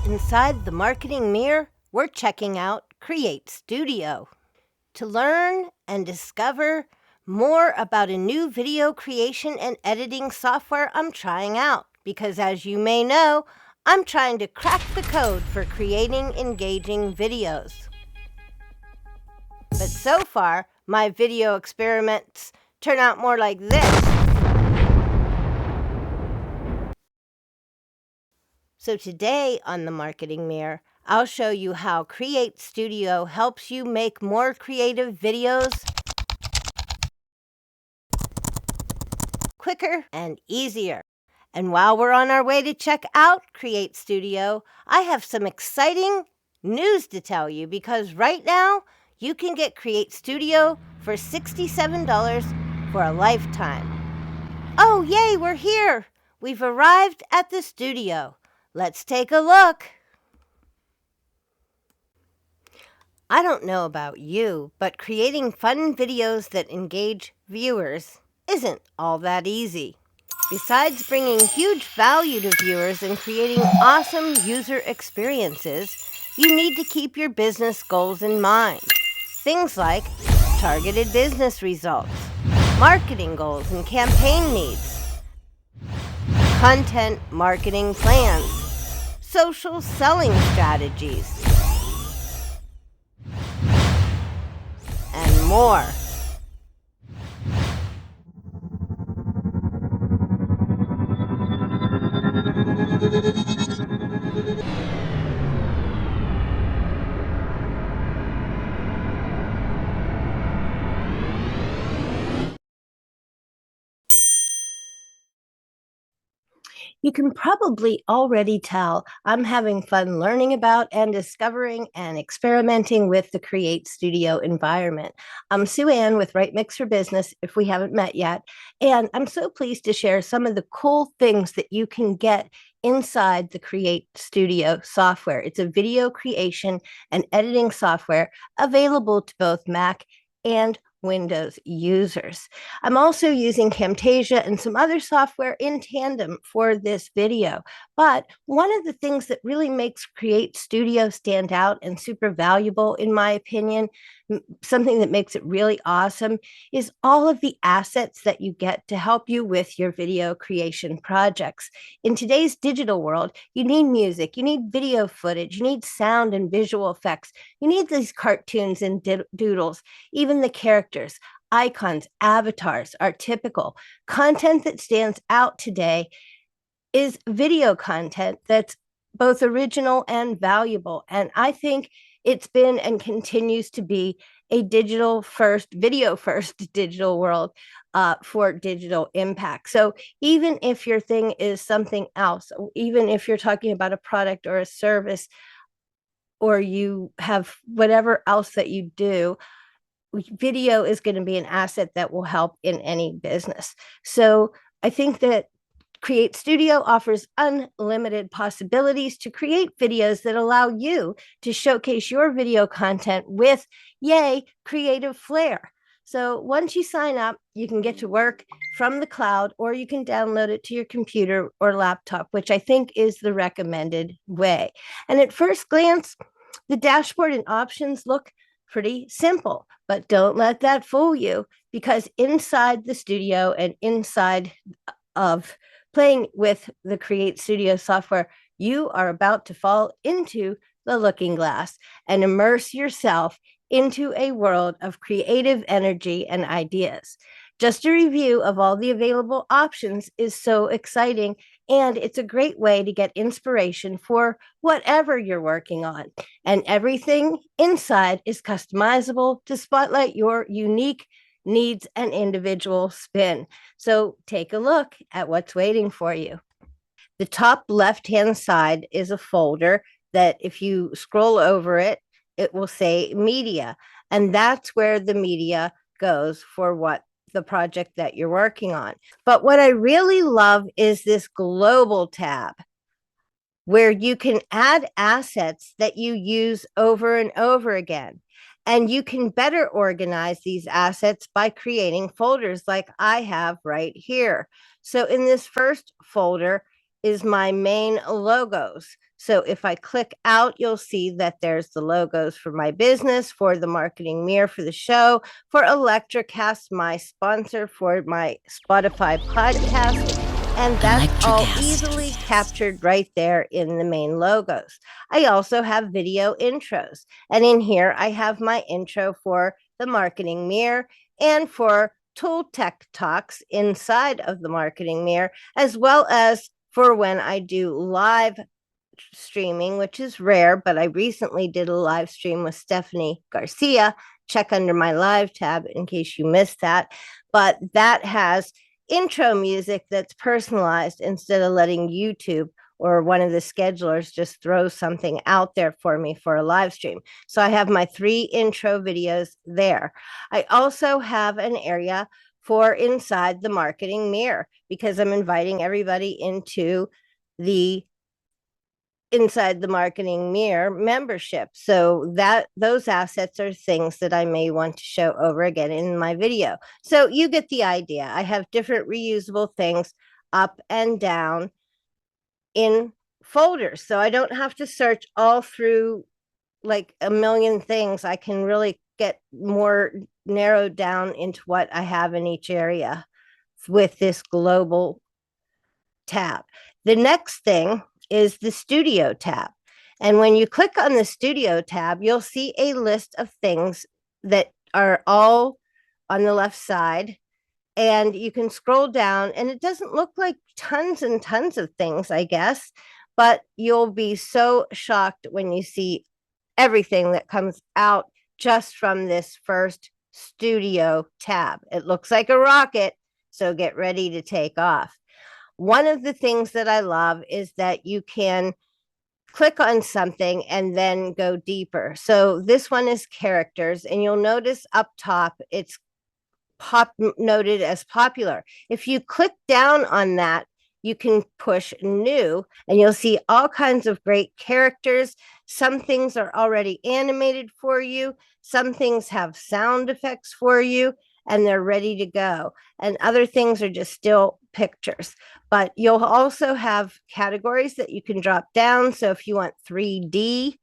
Inside the marketing mirror, we're checking out Create Studio to learn and discover more about a new video creation and editing software I'm trying out. Because as you may know, I'm trying to crack the code for creating engaging videos. But so far, my video experiments turn out more like this. So today on the Marketing Mirror, I'll show you how Create Studio helps you make more creative videos quicker and easier. And while we're on our way to check out Create Studio, I have some exciting news to tell you because right now you can get Create Studio for $67 for a lifetime. Oh, yay, we're here! We've arrived at the studio. Let's take a look. I don't know about you, but creating fun videos that engage viewers isn't all that easy. Besides bringing huge value to viewers and creating awesome user experiences, you need to keep your business goals in mind. Things like targeted business results, marketing goals and campaign needs, content marketing plans, social selling strategies, and more. You can probably already tell I'm having fun learning about and discovering and experimenting with the Create Studio environment. I'm Sue Ann with Right Mix for Business, if we haven't met yet, and I'm so pleased to share some of the cool things that you can get inside the Create Studio software. It's a video creation and editing software available to both Mac and Windows users. I'm also using Camtasia and some other software in tandem for this video. But one of the things that really makes Create Studio stand out and super valuable, in my opinion, something that makes it really awesome, is all of the assets that you get to help you with your video creation projects. In today's digital world, you need music, you need video footage, you need sound and visual effects, you need these cartoons and doodles, even the characters, icons, avatars are typical. Content that stands out today is video content that's both original and valuable. And I think it's been and continues to be a digital first, video first digital world for digital impact. So even if your thing is something else, even if you're talking about a product or a service, or you have whatever else that you do, video is going to be an asset that will help in any business. So I think that Create Studio offers unlimited possibilities to create videos that allow you to showcase your video content with, yay, creative flair. So once you sign up, you can get to work from the cloud, or you can download it to your computer or laptop, which I think is the recommended way. And at first glance, the dashboard and options look pretty simple, but don't let that fool you, because inside the studio and inside of playing with the Create Studio software, you are about to fall into the looking glass and immerse yourself into a world of creative energy and ideas. Just a review of all the available options is so exciting, and it's a great way to get inspiration for whatever you're working on. And everything inside is customizable to spotlight your unique needs and individual spin. So take a look at what's waiting for you. The top left-hand side is a folder that if you scroll over it, it will say media. And that's where the media goes for what the project that you're working on. But what I really love is this global tab, where you can add assets that you use over and over again. And you can better organize these assets by creating folders like I have right here. So in this first folder is my main logos. So if I click out, you'll see that there's the logos for my business, for the marketing mirror for the show, for Electricast, my sponsor for my Spotify podcast. And that's all easily captured right there in the main logos. I also have video intros. And in here, I have my intro for the marketing mirror and for tool tech talks inside of the marketing mirror, as well as for when I do live streaming, which is rare, but I recently did a live stream with Stephanie Garcia. Check under my live tab in case you missed that. But that has intro music that's personalized instead of letting YouTube or one of the schedulers just throw something out there for me for a live stream. So I have my 3 intro videos there. I also have an area for inside the marketing mirror because I'm inviting everybody into the inside the marketing mirror membership. So that those assets are things that I may want to show over again in my video. So you get the idea. I have different reusable things up and down in folders. So I don't have to search all through like a million things. I can really get more narrowed down into what I have in each area with this global tab. The next thing is the Studio tab. And when you click on the Studio tab, you'll see a list of things that are all on the left side. And you can scroll down, and it doesn't look like tons and tons of things, I guess, but you'll be so shocked when you see everything that comes out just from this first Studio tab. It looks like a rocket, so get ready to take off. One of the things that I love is that you can click on something and then go deeper. So this one is characters, and you'll notice up top it's noted as popular. If you click down on that, you can push new and you'll see all kinds of great characters. Some things are already animated for you. Some things have sound effects for you and they're ready to go. And other things are just still pictures. But you'll also have categories that you can drop down. So if you want 3D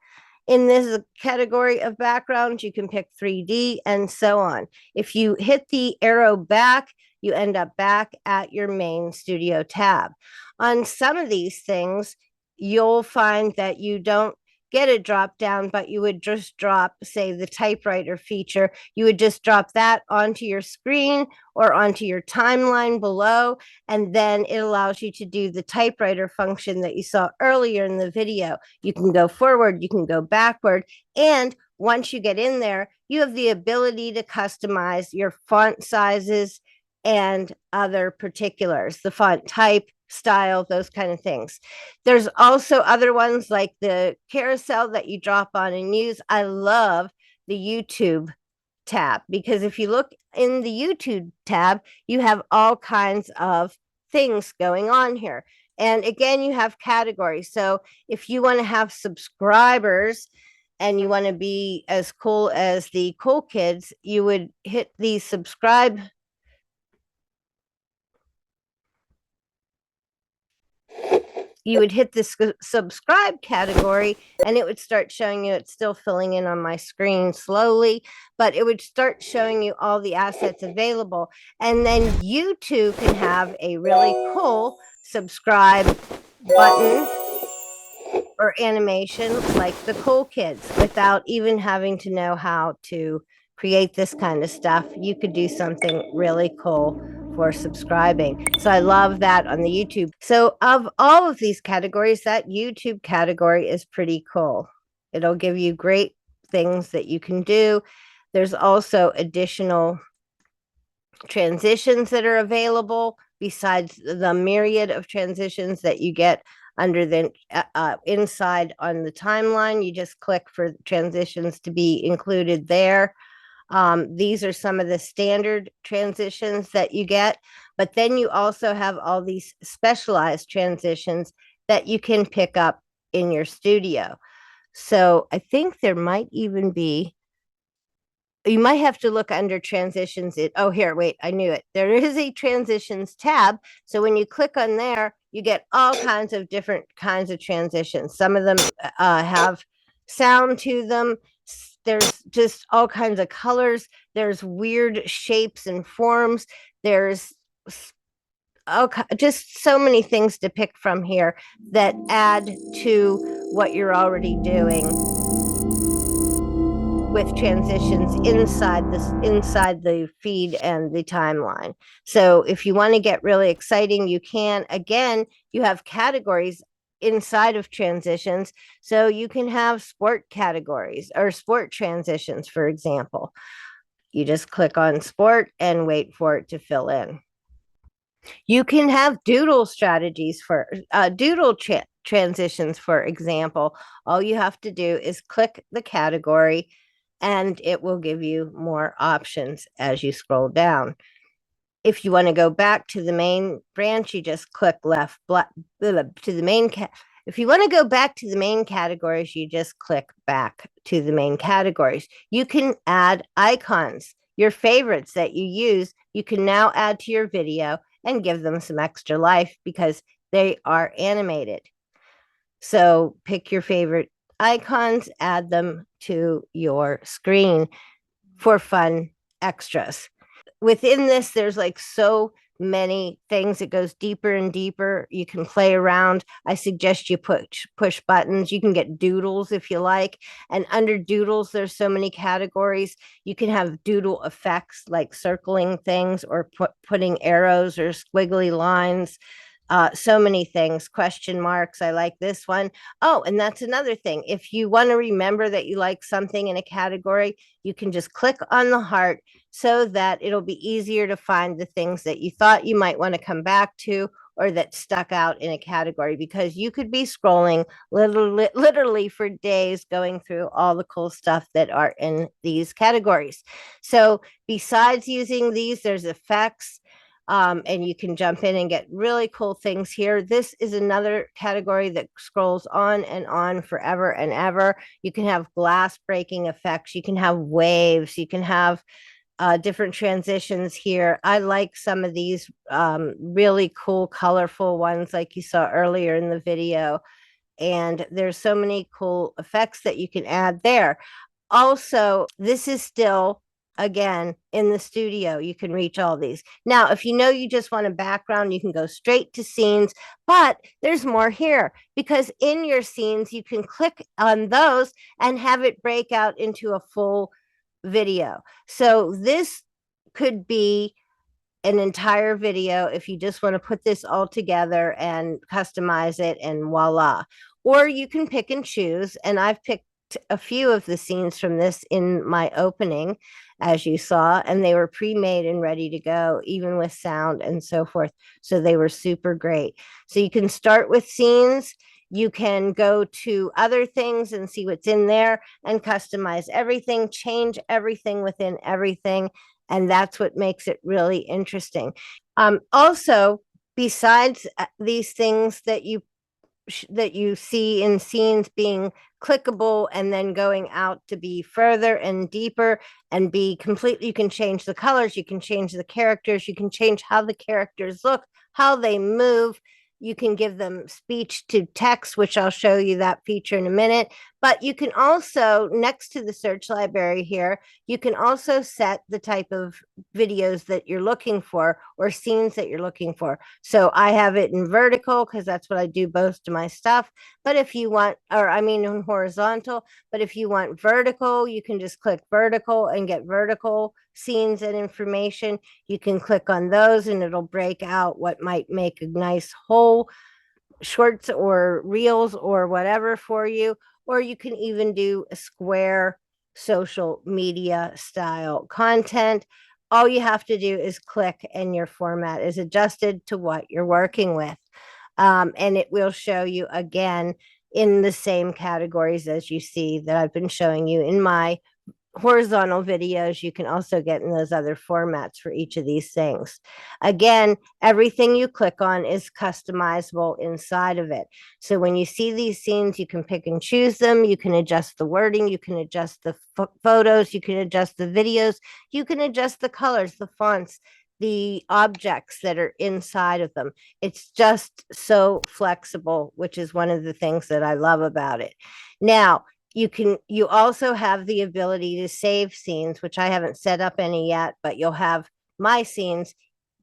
in this category of background, you can pick 3D and so on. If you hit the arrow back, you end up back at your main Studio tab. On some of these things, you'll find that you don't get a drop down, but you would just drop, say, the typewriter feature. You would just drop that onto your screen or onto your timeline below, and then it allows you to do the typewriter function that you saw earlier in the video. You can go forward, you can go backward, and once you get in there, you have the ability to customize your font sizes and other particulars, the font type, style, those kind of things. There's also other ones like the carousel that you drop on and use. I love the YouTube tab because if you look in the YouTube tab, you have all kinds of things going on here. And again, you have categories. So if you want to have subscribers and you want to be as cool as the cool kids, you would hit the subscribe. You would hit the subscribe category and it would start showing you. It's still filling in on my screen slowly, but it would start showing you all the assets available. And then you too can have a really cool subscribe button or animation like the cool kids without even having to know how to create this kind of stuff. You could do something really cool for subscribing. So I love that on the YouTube. So of all of these categories, that YouTube category is pretty cool. It'll give you great things that you can do. There's also additional transitions that are available besides the myriad of transitions that you get under the inside on the timeline. You just click for transitions to be included there. These are some of the standard transitions that you get, but then you also have all these specialized transitions that you can pick up in your studio. So I think there might even be you might have to look under transitions. Oh, here, wait, I knew it. There is a transitions tab. So when you click on there, you get all kinds of different kinds of transitions. Some of them have sound to them. There's just all kinds of colors. There's weird shapes and forms. There's just so many things to pick from here that add to what you're already doing with transitions inside the feed and the timeline. So if you want to get really exciting, you can. Again, you have categories inside of transitions, so you can have sport categories or sport transitions. For example, you just click on sport and wait for it to fill in. You can have doodle strategies for transitions. For example, all you have to do is click the category and it will give you more options as you scroll down. If you want to go back to the main branch, you just click left to the main if you want to go back to the main categories, you just click back to the main categories. You can add icons, your favorites that you use, you can now add to your video and give them some extra life because they are animated. So pick your favorite icons, add them to your screen for fun extras. Within this, there's like so many things. It goes deeper and deeper. You can play around. I suggest you push buttons. You can get doodles if you like. And under doodles, there's so many categories. You can have doodle effects like circling things or putting arrows or squiggly lines. So many things, question marks. I like this one. Oh, and that's another thing. If you want to remember that you like something in a category, you can just click on the heart so that it'll be easier to find the things that you thought you might want to come back to or that stuck out in a category, because you could be scrolling literally for days going through all the cool stuff that are in these categories. So besides using these, there's effects. And you can jump in and get really cool things here. This is another category that scrolls on forever and ever. You can have glass breaking effects. You can have waves. You can have different transitions here. I like some of these really cool, colorful ones like you saw earlier in the video. And there's so many cool effects that you can add there. Also, this is still, again, in the studio. You can reach all these. Now, if you know you just want a background, you can go straight to scenes, but there's more here because in your scenes, you can click on those and have it break out into a full video. So this could be an entire video if you just want to put this all together and customize it and voila. Or you can pick and choose. And I've picked a few of the scenes from this in my opening, as you saw, and they were pre-made and ready to go, even with sound and so forth. So they were super great. So you can start with scenes. You can go to other things and see what's in there and customize everything, change everything within everything. And that's what makes it really interesting. Also, besides these things that you see in scenes being clickable and then going out to be further and deeper and be completely, you can change the colors, you can change the characters, you can change how the characters look, how they move. You can give them speech to text, which I'll show you that feature in a minute. But you can also, next to the search library here, you can also set the type of videos that you're looking for or scenes that you're looking for. So I have it in vertical because that's what I do most of my stuff. But if you want, or I mean in horizontal, but if you want vertical, you can just click vertical and get vertical scenes and information. You can click on those and it'll break out what might make a nice whole shorts or reels or whatever for you. Or you can even do a square social media style content. All you have to do is click and your format is adjusted to what you're working with. And it will show you again in the same categories as you see that I've been showing you in my horizontal videos, you can also get in those other formats for each of these things. Again, everything you click on is customizable inside of it. So when you see these scenes, you can pick and choose them. You can adjust the wording. You can adjust the photos. You can adjust the videos. You can adjust the colors, the fonts, the objects that are inside of them. It's just so flexible, which is one of the things that I love about it. Now, you also have the ability to save scenes, which I haven't set up any yet, but you'll have my scenes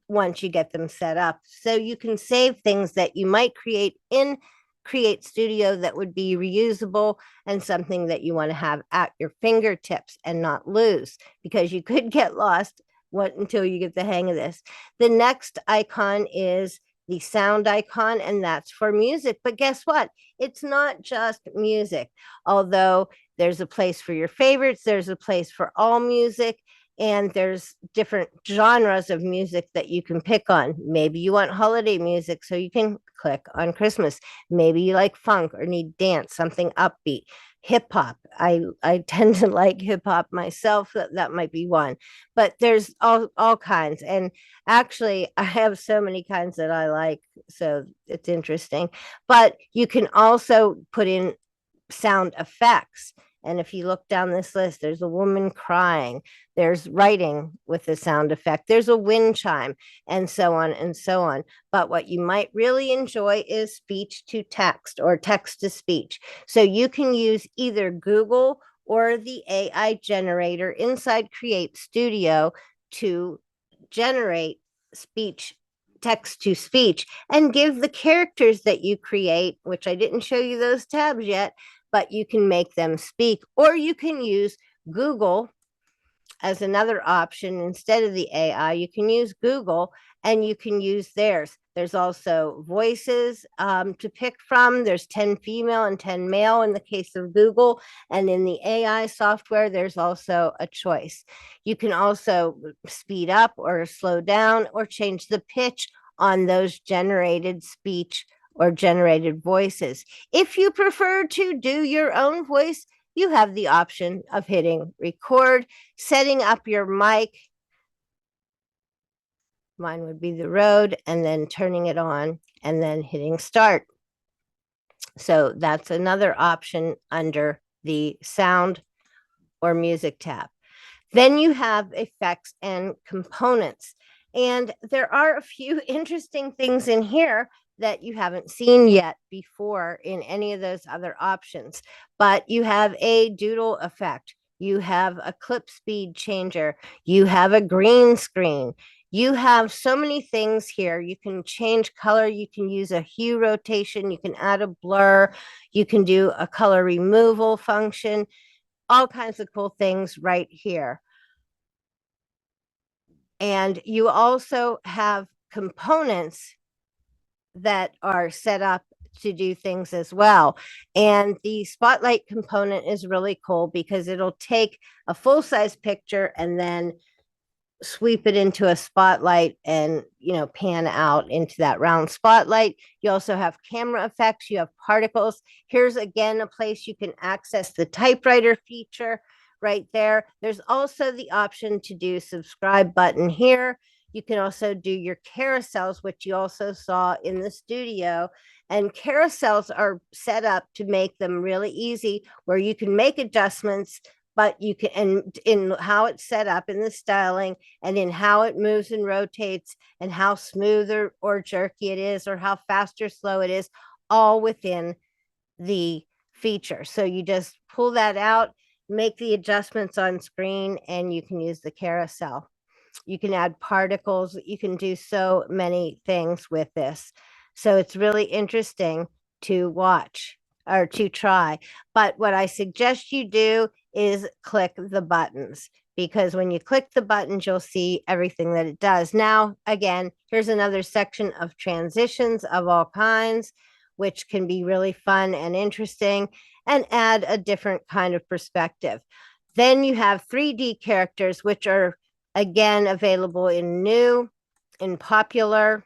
once you get them set up. So you can save things that you might create in Create Studio that would be reusable and something that you want to have at your fingertips and not lose, because you could get lost until you get the hang of this. The next icon is the sound icon, and that's for music. But guess what? It's not just music. Although there's a place for your favorites, there's a place for all music, and there's different genres of music that you can pick on. Maybe you want holiday music, so you can click on Christmas. Maybe you like funk or need dance, something upbeat. Hip hop. I tend to like hip hop myself. That might be one, but there's all kinds. And actually, I have so many kinds that I like, so it's interesting. But you can also put in sound effects. And if you look down this list, there's a woman crying, there's writing with the sound effect, there's a wind chime, and so on and so on. But what you might really enjoy is speech to text or text to speech. So you can use either Google or the AI generator inside Create Studio to generate speech, text to speech, and give the characters that you create, which I didn't show you those tabs yet, but you can make them speak, or you can use Google as another option. Instead of the AI, you can use Google and you can use theirs. There's also voices to pick from. There's 10 female and 10 male in the case of Google. And in the AI software, there's also a choice. You can also speed up or slow down or change the pitch on those generated speech or generated voices. If you prefer to do your own voice, you have the option of hitting record, setting up your mic. Mine would be the Rode, and then turning it on and then hitting start. So that's another option under the sound or music tab. Then you have effects and components. And there are a few interesting things in here that you haven't seen yet before in any of those other options. But you have a doodle effect, you have a clip speed changer, you have a green screen. You have so many things here. You can change color, you can use a hue rotation, you can add a blur, you can do a color removal function, all kinds of cool things right here. And you also have components that are set up to do things as well. And the spotlight component is really cool because it'll take a full-size picture and then sweep it into a spotlight and pan out into that round spotlight. You also have camera effects, you have particles. Here's again a place you can access the typewriter feature right there. There's also the option to do subscribe button here. You can also do your carousels, which you also saw in the studio. And carousels are set up to make them really easy, where you can make adjustments, but you can, and in how it's set up in the styling and in how it moves and rotates and how smooth or jerky it is or how fast or slow it is, all within the feature. So you just pull that out, make the adjustments on screen, and you can use the carousel. You can add particles. You can do so many things with this. So it's really interesting to watch or to try. But what I suggest you do is click the buttons, because when you click the buttons, you'll see everything that it does. Now, again, here's another section of transitions of all kinds, which can be really fun and interesting and add a different kind of perspective. Then you have 3D characters, which are again available in new, in popular,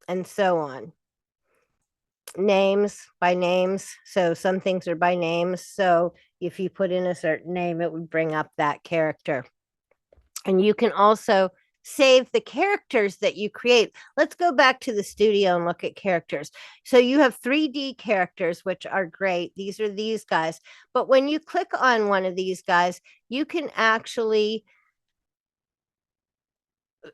and so on. Names by names. So some things are by names. So if you put in a certain name, it would bring up that character. And you can also save the characters that you create. Let's go back to the studio and look at characters. So you have 3D characters, which are great. These are these guys. But when you click on one of these guys, you can actually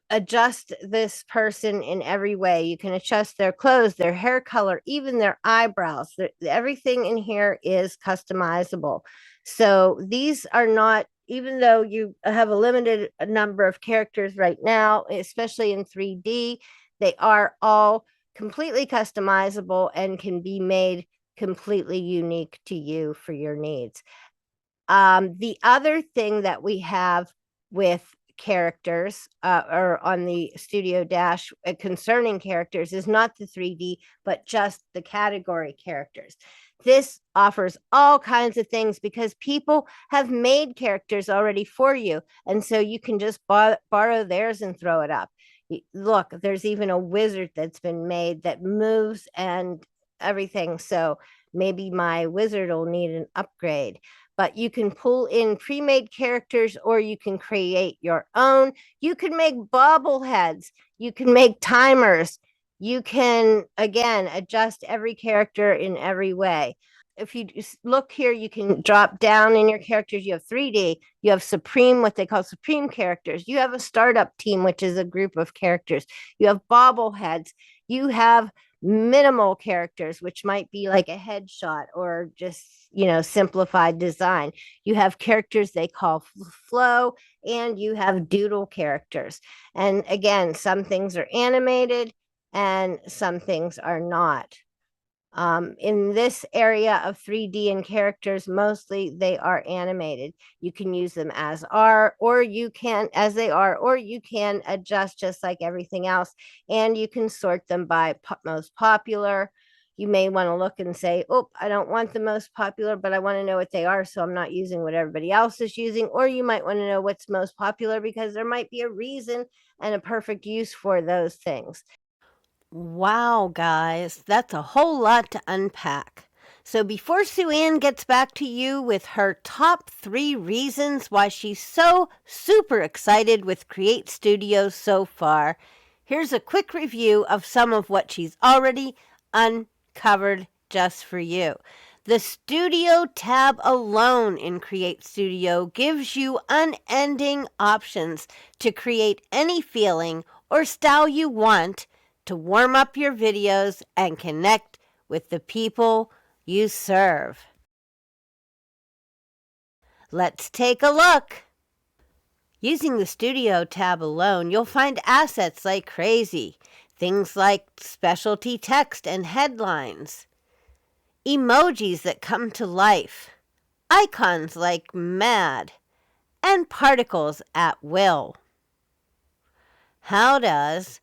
adjust this person in every way. You can adjust their clothes, their hair color, even their eyebrows. Everything in here is customizable. So these are not, even though you have a limited number of characters right now, especially in 3D, they are all completely customizable and can be made completely unique to you for your needs. The other thing that we have with characters or on the studio dash concerning characters is not the 3D, but just the category characters. This offers all kinds of things because people have made characters already for you. And so you can just borrow theirs and throw it up. Look, there's even a wizard that's been made that moves and everything. So maybe my wizard will need an upgrade. But you can pull in pre-made characters or you can create your own. You can make bobbleheads. You can make timers. You can, again, adjust every character in every way. If you look here, you can drop down in your characters. You have 3D. You have Supreme, what they call Supreme characters. You have a startup team, which is a group of characters. You have bobbleheads. You have minimal characters, which might be like a headshot or just, simplified design. You have characters they call flow, and you have doodle characters. And again, some things are animated and some things are not. In this area of 3D and characters, mostly they are animated. You can use them as are, or you can, as they are, or you can adjust just like everything else. And you can sort them by most popular. You may want to look and say, oh, I don't want the most popular, but I want to know what they are, so I'm not using what everybody else is using. Or you might want to know what's most popular because there might be a reason and a perfect use for those things. Wow, guys, that's a whole lot to unpack. So before Sue Ann gets back to you with her top 3 reasons why she's so super excited with Create Studio so far, here's a quick review of some of what she's already uncovered just for you. The Studio tab alone in Create Studio gives you unending options to create any feeling or style you want to warm up your videos and connect with the people you serve. Let's take a look. Using the Studio tab alone, you'll find assets like crazy, things like specialty text and headlines, emojis that come to life, icons like mad, and particles at will. How does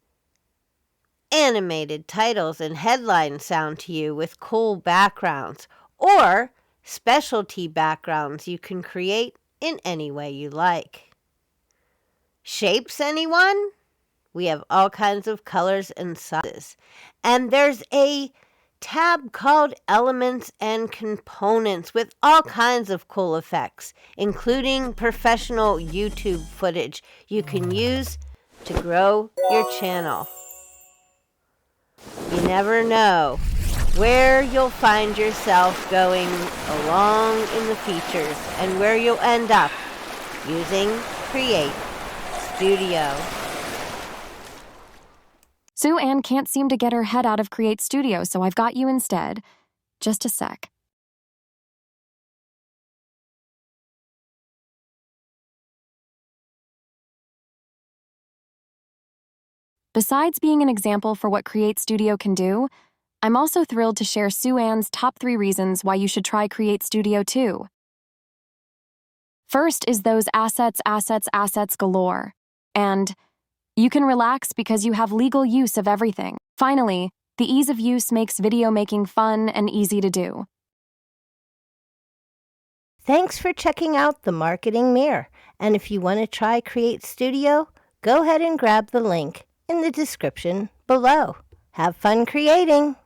animated titles and headlines sound to you with cool backgrounds or specialty backgrounds you can create in any way you like? Shapes, anyone? We have all kinds of colors and sizes. And there's a tab called Elements and Components with all kinds of cool effects, including professional YouTube footage you can use to grow your channel. You never know where you'll find yourself going along in the features and where you'll end up using Create Studio. Sue Ann can't seem to get her head out of Create Studio, so I've got you instead. Just a sec. Besides being an example for what Create Studio can do, I'm also thrilled to share Sue Ann's top 3 reasons why you should try Create Studio too. First is those assets galore. And you can relax because you have legal use of everything. Finally, the ease of use makes video making fun and easy to do. Thanks for checking out the Marketing Mirror. And if you want to try Create Studio, go ahead and grab the link in the description below. Have fun creating!